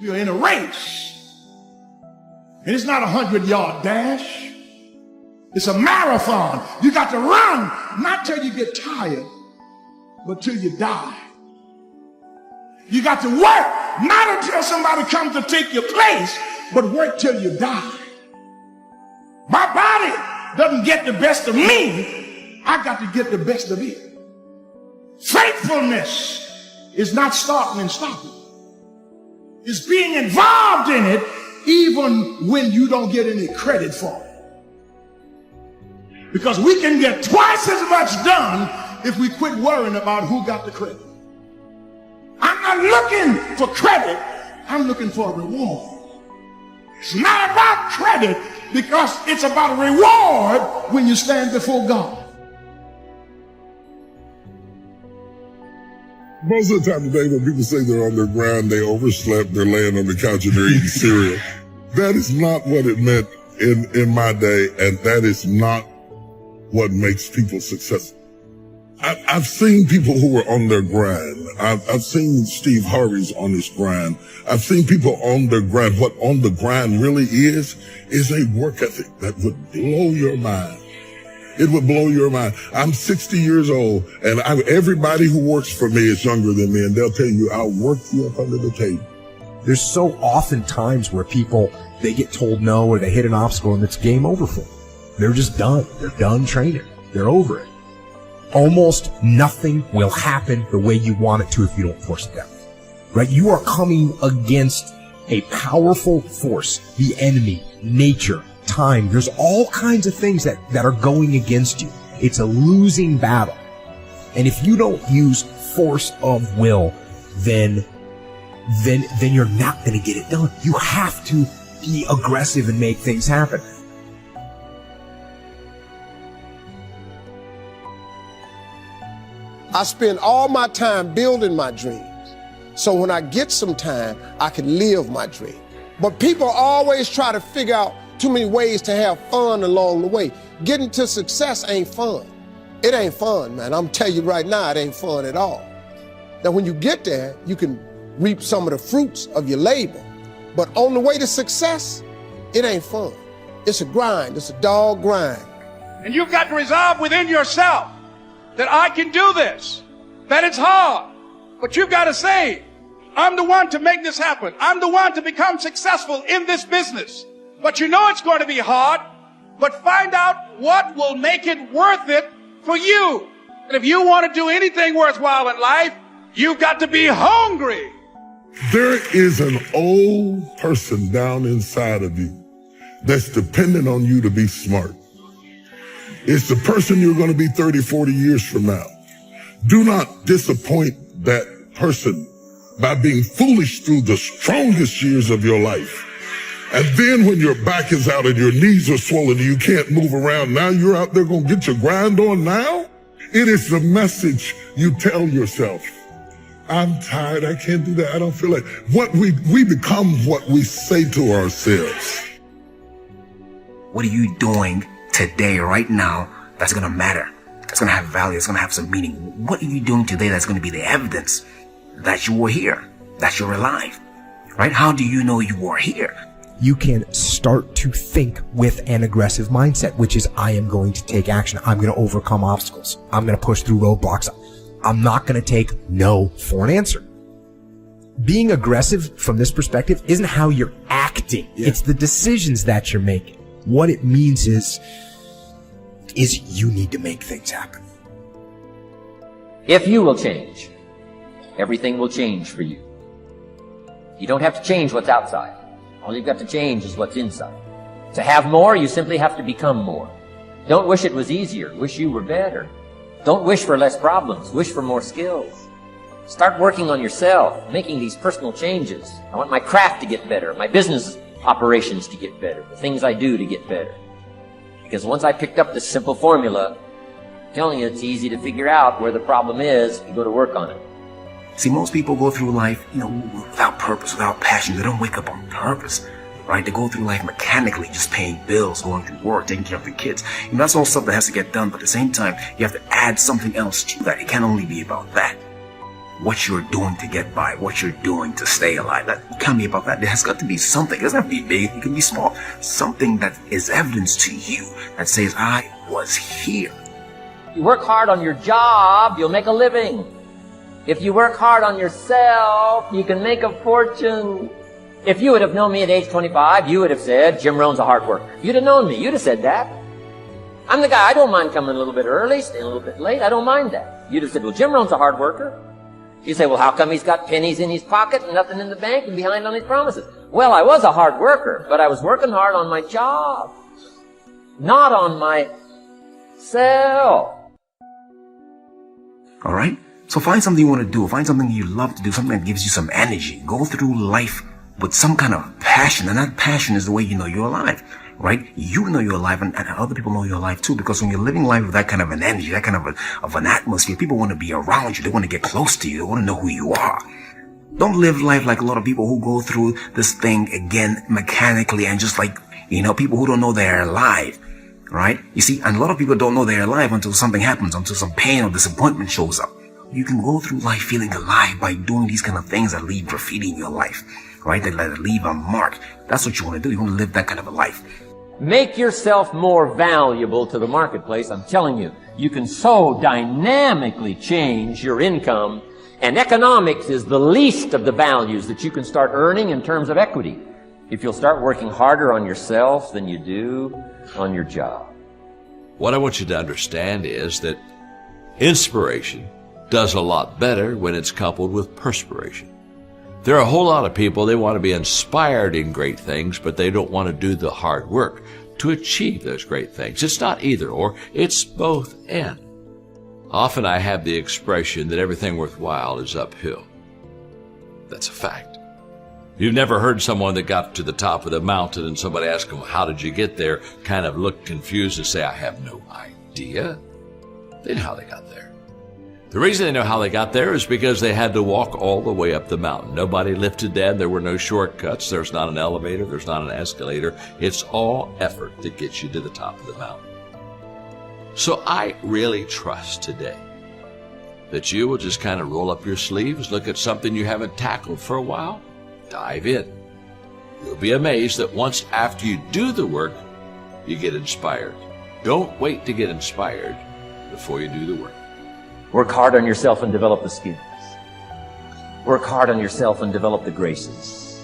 You're in a race. And it's not a 100-yard dash. It's a marathon. You got to run, not till you get tired, but till you die. You got to work, not until somebody comes to take your place, but work till you die. My body doesn't get the best of me. I got to get the best of it. Faithfulness is not starting and stopping. It's being involved in it even when you don't get any credit for it. Because we can get twice as much done if we quit worrying about who got the credit. I'm not looking for credit. I'm looking for a reward. It's not about credit because it's about a reward when you stand before God. Most of the time today when people say they're on their grind, they overslept, they're laying on the couch and they're eating cereal. That is not what it meant in my day, and that is not what makes people successful. I've seen people who are on their grind. I've seen Steve Harvey's on his grind. I've seen people on their grind. What on the grind really is a work ethic that would blow your mind. It would blow your mind. I'm 60 years old, and everybody who works for me is younger than me, and they'll tell you, I'll work you up under the table. There's so often times where people, they get told no or they hit an obstacle and it's game over for them. They're just done. They're done training. They're over it. Almost nothing will happen the way you want it to if you don't force it down. Right? You are coming against a powerful force, the enemy, nature, time. There's all kinds of things that are going against you. It's a losing battle. And if you don't use force of will, then you're not going to get it done. You have to be aggressive and make things happen. I spend all my time building my dreams. So when I get some time, I can live my dream. But people always try to figure out too many ways to have fun along the way. Getting to success ain't fun. It ain't fun, man. I'm telling you right now, it ain't fun at all. Now, when you get there, you can reap some of the fruits of your labor. But on the way to success, it ain't fun. It's a grind. It's a dog grind. And you've got to resolve within yourself that I can do this, that it's hard. But you've got to say, I'm the one to make this happen. I'm the one to become successful in this business. But you know it's going to be hard, but find out what will make it worth it for you. And if you want to do anything worthwhile in life, you've got to be hungry. There is an old person down inside of you that's dependent on you to be smart. It's the person you're going to be 30, 40 years from now. Do not disappoint that person by being foolish through the strongest years of your life. And then when your back is out and your knees are swollen and you can't move around, now you're out there going to get your grind on now? It is the message you tell yourself. I'm tired. I can't do that. I don't feel like. What we become what we say to ourselves. What are you doing today, right now, that's going to matter? That's going to have value. It's going to have some meaning. What are you doing today that's going to be the evidence that you were here, that you're alive, right? How do you know you were here? You can start to think with an aggressive mindset, which is, I am going to take action. I'm going to overcome obstacles. I'm going to push through roadblocks. I'm not going to take no for an answer. Being aggressive from this perspective isn't how you're acting. Yeah. It's the decisions that you're making. What it means is you need to make things happen. If you will change, everything will change for you. You don't have to change what's outside. All you've got to change is what's inside. To have more, you simply have to become more. Don't wish it was easier. Wish you were better. Don't wish for less problems. Wish for more skills. Start working on yourself, making these personal changes. I want my craft to get better, my business operations to get better, the things I do to get better. Because once I picked up this simple formula, I'm telling you, it's easy to figure out where the problem is. You go to work on it. See, most people go through life, without purpose, without passion. They don't wake up on purpose, right? They go through life mechanically, just paying bills, going to work, taking care of the kids. That's all stuff that has to get done, but at the same time, you have to add something else to that. It can't only be about that. what you're doing to get by, what you're doing to stay alive. That can't be about that. There has got to be something. It doesn't have to be big. It can be small. Something that is evidence to you that says, I was here. You work hard on your job, you'll make a living. If you work hard on yourself, you can make a fortune. If you would have known me at age 25, you would have said, Jim Rohn's a hard worker. If you'd have known me, you'd have said that. I'm the guy, I don't mind coming a little bit early, staying a little bit late, I don't mind that. You'd have said, well, Jim Rohn's a hard worker. You say, well, how come he's got pennies in his pocket and nothing in the bank and behind on his promises? Well, I was a hard worker, but I was working hard on my job, not on myself. All right? So find something you want to do. Find something you love to do, something that gives you some energy. Go through life with some kind of passion, and that passion is the way you know you're alive. Right? You know you're alive, and other people know you're alive too, because when you're living life with that kind of an energy, that kind of an atmosphere, people want to be around you. They want to get close to you. They want to know who you are. Don't live life like a lot of people who go through this thing again mechanically and just like, people who don't know they're alive. Right? You see, and a lot of people don't know they're alive until something happens, until some pain or disappointment shows up. You can go through life feeling alive by doing these kind of things that leave graffiti in your life. Right? That leave a mark. That's what you want to do. You want to live that kind of a life. Make yourself more valuable to the marketplace. I'm telling you, you can so dynamically change your income, and economics is the least of the values that you can start earning in terms of equity if you'll start working harder on yourself than you do on your job. What I want you to understand is that inspiration does a lot better when it's coupled with perspiration. There are a whole lot of people, they want to be inspired in great things, but they don't want to do the hard work to achieve those great things. It's not either or, it's both and. Often I have the expression that everything worthwhile is uphill. That's a fact. You've never heard someone that got to the top of the mountain and somebody asked them, how did you get there? Kind of look confused and say, I have no idea. They know how they got there. The reason they know how they got there is because they had to walk all the way up the mountain. Nobody lifted them. There were no shortcuts. There's not an elevator. There's not an escalator. It's all effort that gets you to the top of the mountain. So I really trust today that you will just kind of roll up your sleeves, look at something you haven't tackled for a while, dive in. You'll be amazed that once after you do the work, you get inspired. Don't wait to get inspired before you do the work. Work hard on yourself and develop the skills. Work hard on yourself and develop the graces.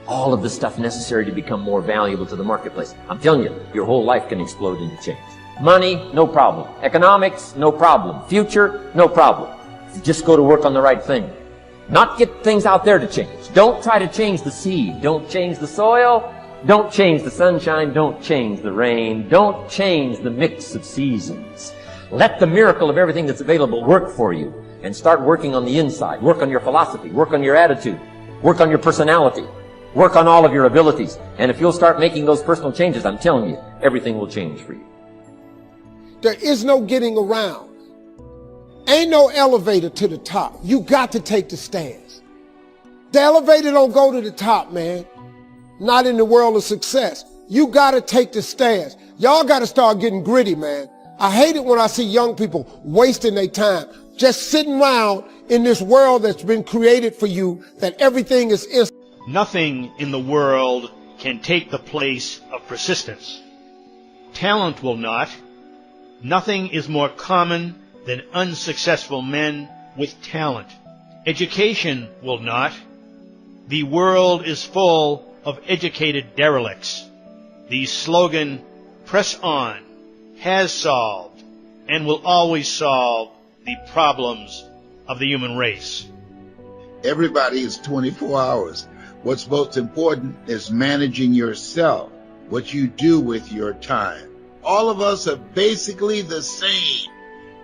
All of the stuff necessary to become more valuable to the marketplace. I'm telling you, your whole life can explode into change. Money, no problem. Economics, no problem. Future, no problem. Just go to work on the right thing. Not get things out there to change. Don't try to change the seed. Don't change the soil. Don't change the sunshine. Don't change the rain. Don't change the mix of seasons. Let the miracle of everything that's available work for you, and start working on the inside. Work on your philosophy. Work on your attitude. Work on your personality. Work on all of your abilities. And if you'll start making those personal changes, I'm telling you, everything will change for you. There is no getting around. Ain't no elevator to the top. You got to take the stairs. The elevator don't go to the top, man. Not in the world of success. You got to take the stairs. Y'all got to start getting gritty, man. I hate it when I see young people wasting their time, just sitting around in this world that's been created for you, that everything is instant. Nothing in the world can take the place of persistence. Talent will not. Nothing is more common than unsuccessful men with talent. Education will not. The world is full of educated derelicts. The slogan, press on, has solved and will always solve the problems of the human race. Everybody is 24 hours. What's most important is managing yourself, what you do with your time. All of us are basically the same.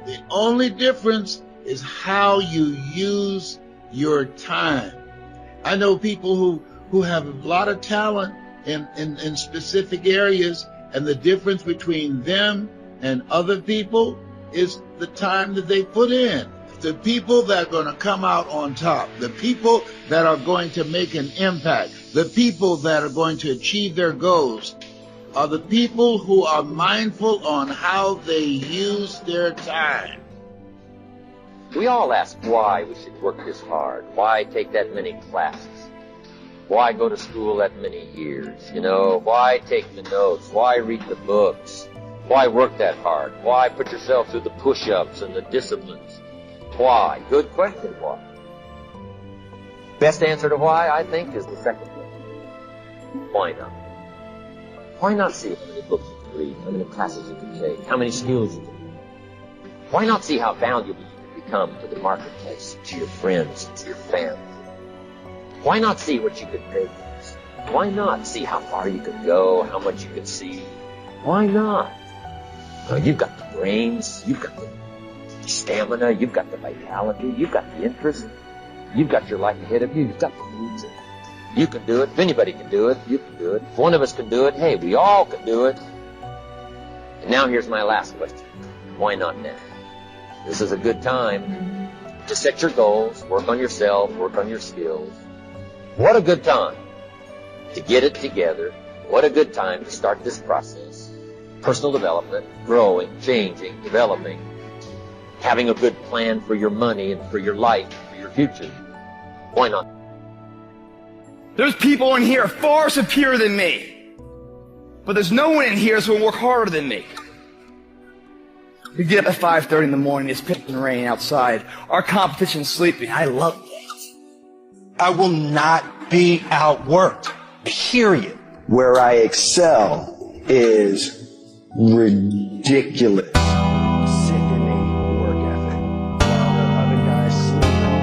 The only difference is how you use your time. I know people who have a lot of talent in specific areas, and the difference between them and other people is the time that they put in. The people that are going to come out on top, the people that are going to make an impact, the people that are going to achieve their goals are the people who are mindful on how they use their time. We all ask why we should work this hard. Why take that many classes? Why go to school that many years? You know, why take the notes? Why read the books? Why work that hard? Why put yourself through the push-ups and the disciplines? Why? Good question, why? Best answer to why, I think, is the second one. Why not? Why not see how many books you can read, how many classes you can take, how many skills you can learn? Why not see how valuable you can become to the marketplace, to your friends, to your family? Why not see what you could make? Why not see how far you could go, how much you could see? Why not? You've got the brains, you've got the stamina, you've got the vitality, you've got the interest, you've got your life ahead of you, you've got the needs. You can do it. If anybody can do it, you can do it. If one of us can do it, hey, we all can do it. And now here's my last question. Why not now? This is a good time to set your goals, work on yourself, work on your skills. What a good time to get it together. What a good time to start this process. Personal development, growing, changing, developing, having a good plan for your money and for your life, for your future. Why not? There's people in here far superior than me. But there's no one in here that's going to work harder than me. We get up at 5:30 in the morning, it's pissing rain outside. Our competition's sleeping. I love it. I will not be outworked, period. Where I excel is ridiculous. Sickening work ethic. While the other guys sleeping,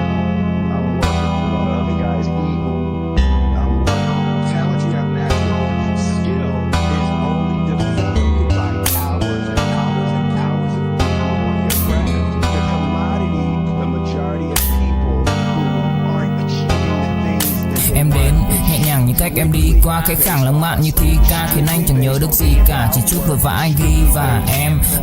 I'm working. While the other guys eating, I'm working. Talent you have natural. Skill is only developed by hours and hours and hours of working on your craft. The commodity, the majority of people who aren't achieving the things that Em đến nhẹ nhàng như cách em đi qua cái khoảng lãng mạn như thi ca, khiến anh chẳng nhớ được gì cả, chỉ chút vội vã anh ghi và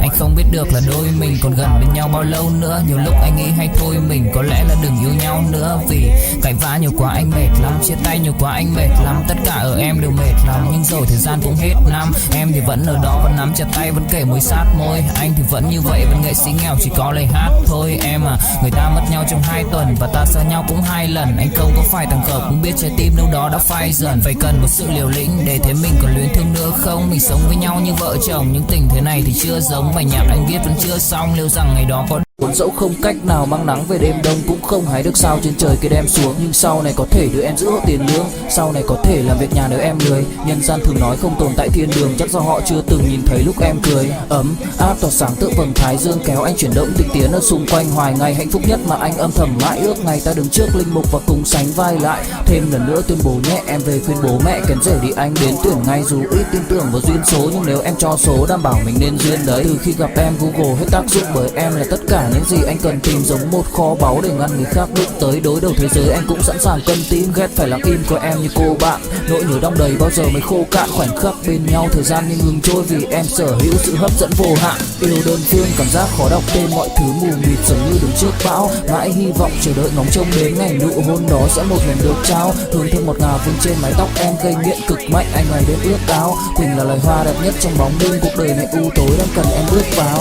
anh không biết được là đôi mình còn gần bên nhau bao lâu nữa. Nhiều lúc anh nghĩ hay thôi mình có lẽ là đừng yêu nhau nữa, vì cãi vã nhiều quá anh mệt lắm, chia tay nhiều quá anh mệt lắm, tất cả ở em đều mệt lắm. Nhưng rồi thời gian cũng hết năm, em thì vẫn ở đó, vẫn nắm chặt tay, vẫn kể môi sát môi. Anh thì vẫn như vậy, vẫn nghệ sĩ nghèo chỉ có lời hát thôi. Em à, người ta mất nhau trong 2 tuần và ta xa nhau cũng 2 lần. Anh không có phải thằng khờ cũng biết trái tim đâu đó đã phai dần. Phải cần một sự liều lĩnh để thấy mình còn luyến thương nữa không. Mình sống với nhau như vợ chồng, nhưng tình thế này thì chưa giống. Bài nhạc anh viết vẫn chưa xong, liệu rằng ngày đó có cuốn dẫu không cách nào mang nắng về đêm đông, cũng không hái được sao trên trời kia đem xuống. Nhưng sau này có thể đưa em giữ hộ tiền lương, sau này có thể làm việc nhà nếu em lười. Nhân gian thường nói không tồn tại thiên đường, chắc do họ chưa từng nhìn thấy lúc em cười. Ấm áp tỏa sáng tựa vầng thái dương, kéo anh chuyển động tinh tiến ở xung quanh. Hoài ngày hạnh phúc nhất mà anh âm thầm mãi ước, ngày ta đứng trước linh mục và cùng sánh vai lại. Thêm lần nữa tuyên bố nhé, em về khuyên bố mẹ kén rể đi anh đến tuyển ngay. Dù ít tin tưởng vào duyên số, nhưng nếu em cho số đảm bảo mình nên duyên đấy. Từ khi gặp em Google hết tác dụng, bởi em là tất cả những gì anh cần tìm, giống một kho báu để ngăn người khác đụng tới. Đối đầu thế giới anh cũng sẵn sàng cân tim, ghét phải lặng im của em như cô bạn. Nỗi nhớ đong đầy bao giờ mới khô cạn, khoảnh khắc bên nhau thời gian như ngừng trôi, vì em sở hữu sự hấp dẫn vô hạn. Yêu đơn phương cảm giác khó đọc tên, mọi thứ mù mịt giống như đứng trước bão. Mãi hy vọng chờ đợi ngóng trông đến ngày nụ hôn đó sẽ một lần được trao. Hương thơm ngọt ngào vương trên mái tóc em, gây nghiện cực mạnh anh ngày đêm ước áo. Quỳnh là loài hoa đẹp nhất trong bóng đêm, cuộc đời này u tối đang cần em bước vào.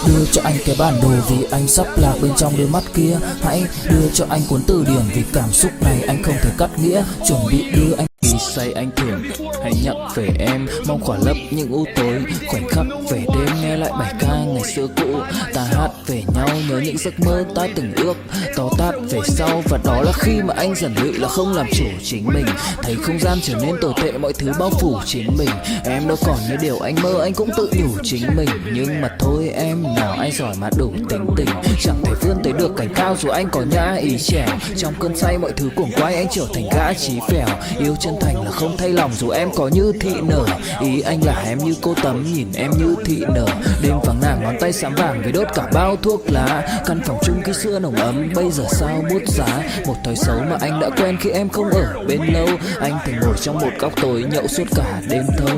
Đưa cho anh cái bản đồ vì anh sắp lạc bên trong đôi mắt kia. Hãy đưa cho anh cuốn từ điển vì cảm xúc này anh không thể cắt nghĩa. Chuẩn bị đưa anh khi say anh thường hãy nhắc về em, mong khỏa lấp những u tối. Khoảnh khắc về đêm nghe lại bài ca ngày xưa cũ, ta hát về nhau nhớ những giấc mơ ta từng ước. To tát về sau và đó là khi mà anh dần lụy là không làm chủ chính mình. Thấy không gian trở nên tồi tệ, mọi thứ bao phủ chính mình. Em đâu còn như điều anh mơ, anh cũng tự nhủ chính mình. Nhưng mà thôi em, nào anh giỏi mà đủ tính tình, chẳng thể vươn tới được cảnh cao dù anh có nhã ý trèo. Trong cơn say mọi thứ cuồng quay anh trở thành gã chí phèo. Yêu chân thành là không thay lòng dù em có như thị nở. Ý anh là em như cô tấm, nhìn em như thị nở. Đêm vắng nàng ngón tay xám vàng vì đốt cả bao thuốc lá. Căn phòng chung khi xưa nồng ấm bây giờ sao bút giá. Một thói xấu mà anh đã quen khi em không ở bên lâu. Anh thường ngồi trong một góc tối nhậu suốt cả đêm thâu.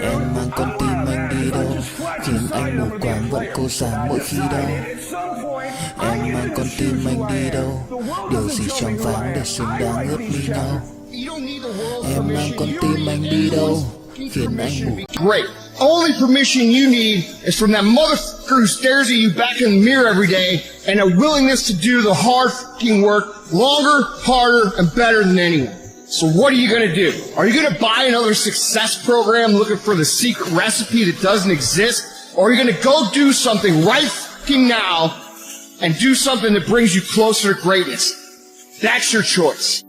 Em mang con tim anh đi đâu, khiến anh mù quáng vẫn cố sáng mỗi khi đau. Em mang con tim anh đi đâu, điều gì trong váng để xứng đáng ướp mi nhau. Em mang con tim anh đi đâu, Great. Only permission you need is from that motherfucker who stares at you back in the mirror every day and a willingness to do the hard fucking work longer, harder, and better than anyone. So what are you going to do? Are you going to buy another success program looking for the secret recipe that doesn't exist? Or are you going to go do something right fucking now and do something that brings you closer to greatness? That's your choice.